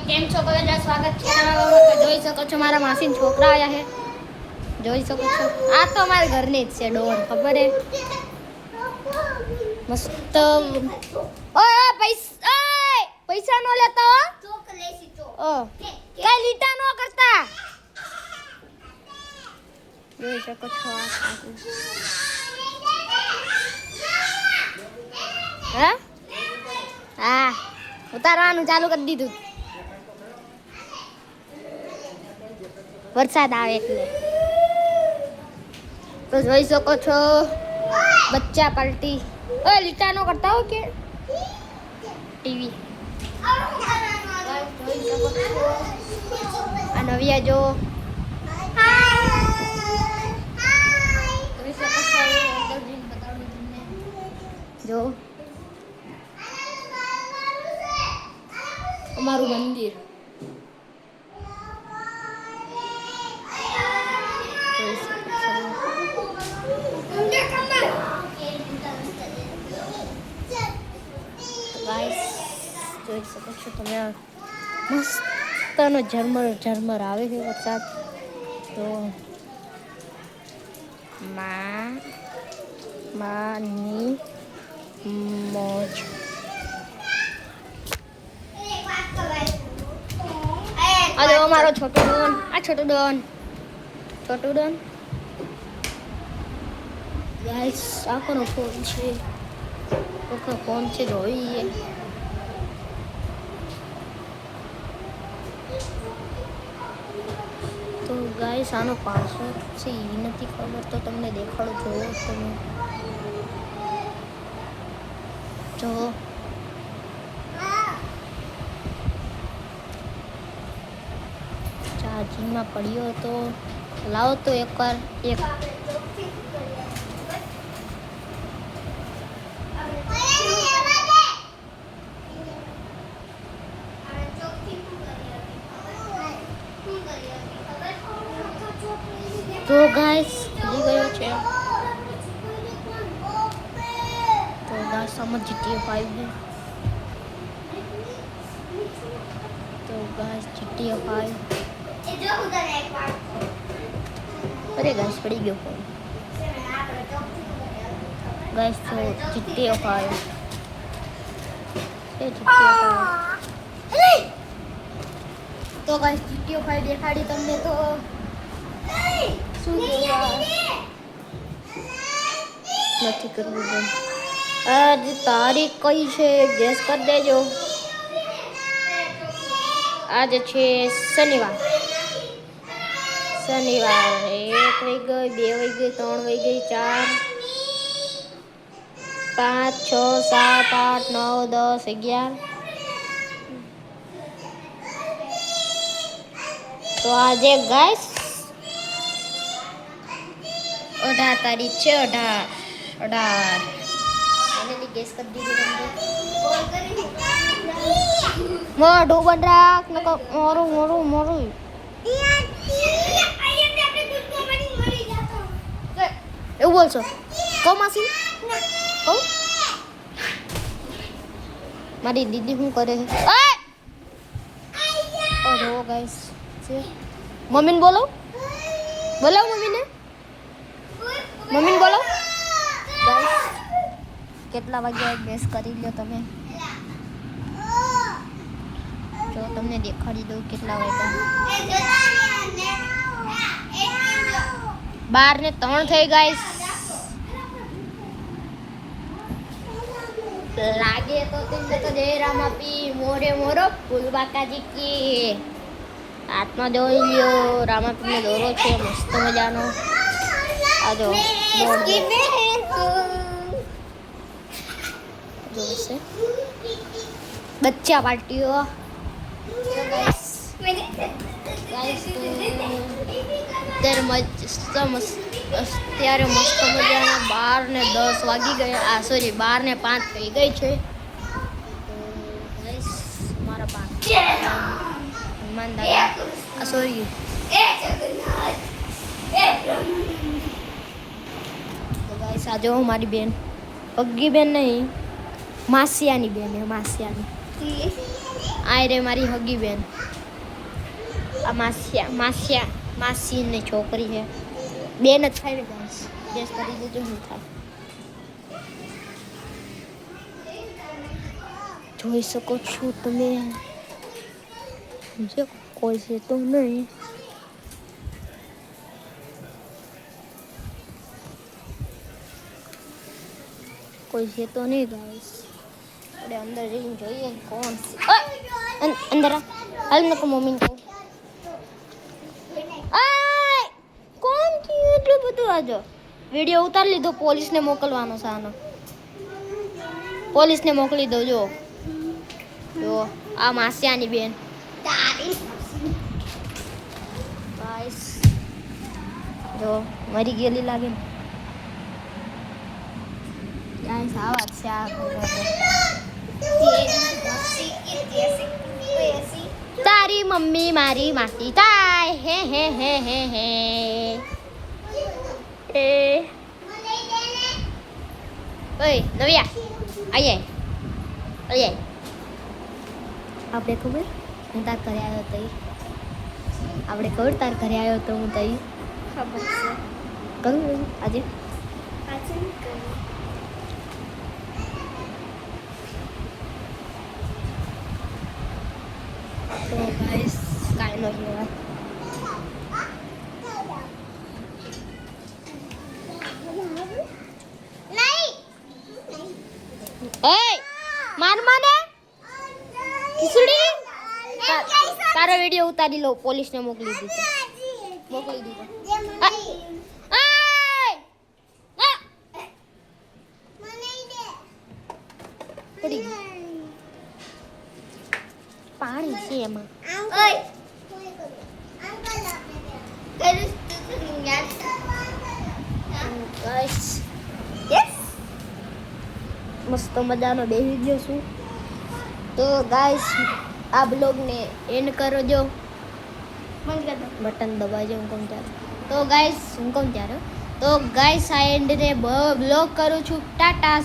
કેમ છો બધા? સ્વાગત છે તમારા વખત. જોઈ શકો છો મારા માસીના છોકરા આયા છે. જોઈ શકો છો. આ તો અમારા ઘરની જ છે ડોન. ખબર હે? મસ્ત. ઓય પૈસા નો લેતા હો. ચોક લેસી ચોક. કઈ લીટા નો કરતા. જોઈ શકો છો આ હા હા ઉતારવાનું ચાલુ કરી દીધું. વરસાદ આવે એટલે તો જોઈ શકો છો બચ્ચા પાર્ટી. ઓય લીટા નો કરતા હો કે ટીવી જોઈ શકો છો. આ નવિયા જો જોઈ શકો છો. બતાવું તમને જો અમારું મંદિર જોઈ શકો છો. ગાઈસ જોઈ શકો છો તમે મસ્તનો ઝરમર આવે છે વરસાદ. તો માની મોજ. આ જો અમારો છોટો ડોન. આ છોટો ડોન ગાઈસ આ કોનો ફોન છે? કોનો ફોન છે જોઈએ. તો ગાઈસ આનો પાસવર્ડ છે એ નથી ખબર, તો તમને દેખાડું. જોવો તમે જો ચાર્જિંગમાં પડ્યો હતો. લાવો તો એકવાર એક તો ગાઈસ ભૂલી ગયો છે. તો ગાઈસ આમાં GTA 5 है. तो गाइस GTA 5 अरे गाइस पड़ी गयो फोन. गाइस तो GTA 5 तो गाइस GTA 5 દેખાડી તમને. તો શું નથી કરવું ભાઈ. આજ તારીખ કઈ છે ગેસ કરી દેજો. આજે છે શનિવાર. 1 વઈ ગઈ, 2 વઈ ગઈ, 3 વઈ ગઈ, 4 5 6 7 8 9 10 11. તો આજે ગાઈસ 18 તારીખ છે. 18 મને ગેસ કરી દીધું તમને. મોઢું બંધ રાખ નકો મોરું એવું બોલશો. કહો માસી કહો. મારી દીદી શું કરે છે? જો ગાઈસ મમ્મીને બોલો મમ્મીને બોલો. ગાઈસ કેટલા વાગ્યા ગેસ કરી લ્યો તમે. જો તમને દેખાડી દઉં કેટલા વાગ્યા. 12:03 થઈ ગાઈસ. લાગે તો તેમને તો જય રામ આપી મોરે મોરો ફૂલ બાકાજી કી. હાથમાં જોઈ લ્યો રામાપીરનો દોરો છે મસ્ત મજાનો. આ જો જોશે બચ્ચા પાર્ટીઓ. અત્યારે મસ્ત મજાના 12:10 વાગી ગયા. સોરી 12:05 થઈ ગઈ છે. મારા પા હનુમાન દાદા સોરી તો ગાઈસ આ જો મારી બેન પગ્ગી બેન નહીં માસિયાની બેન હે માસિયાની. આ રે મારી હગી બેન, આ માસીની છોકરી છે. બેન જ થાય ને ગાઈસ, ગેસ કરી દેજો શું થાય. જોઈ શકો છો તમે, જો કોઈ છે તો નહીં. કોઈ છે તો નહીં ગાઈસ. આપણે અંદર જઈને જોઈએ કોણ છે. અંદર હાલ નકો મમ્મીને કહું. કોણ છે એટલું બધું? આજો વિડીયો ઉતારી લીધો, પોલીસને મોકલવાનો છે આનો. પોલીસને મોકલી દો. જો જો આ માસિયાની બેન ગાઈસ, જો મરી ગયેલી લાગે ને ગાઈસ. આવા છે આ તારી મમ્મી મારી માસી થાય. હે હે હે હે હે એ ઓય નવ્યા આય આય. આપણે ખબર હું તાર ઘરે આવ્યો તો આપણે ખબર તાર ઘરે આવ્યો તો હું તઈ ખબર છે કરું આજે તો ગાઈસ કાંઈ નો કહેવાય. ઓય માર માને ખીચડી તારો વિડિયો ઉતારી લો, પોલીસને મોકલી દીધો. પાણી છે એમાં. મસ્ત મજાનો બેસી ગયો છું. તો ગાઈસ આ બ્લોગને એન્ડ કરો. જો બટન દબાવજો હું કહું ત્યારે. તો ગાઈસ હું કહું ત્યારે. તો ગાઈસ આ એન્ડને બ્લોગ કરું છું. ટાટા.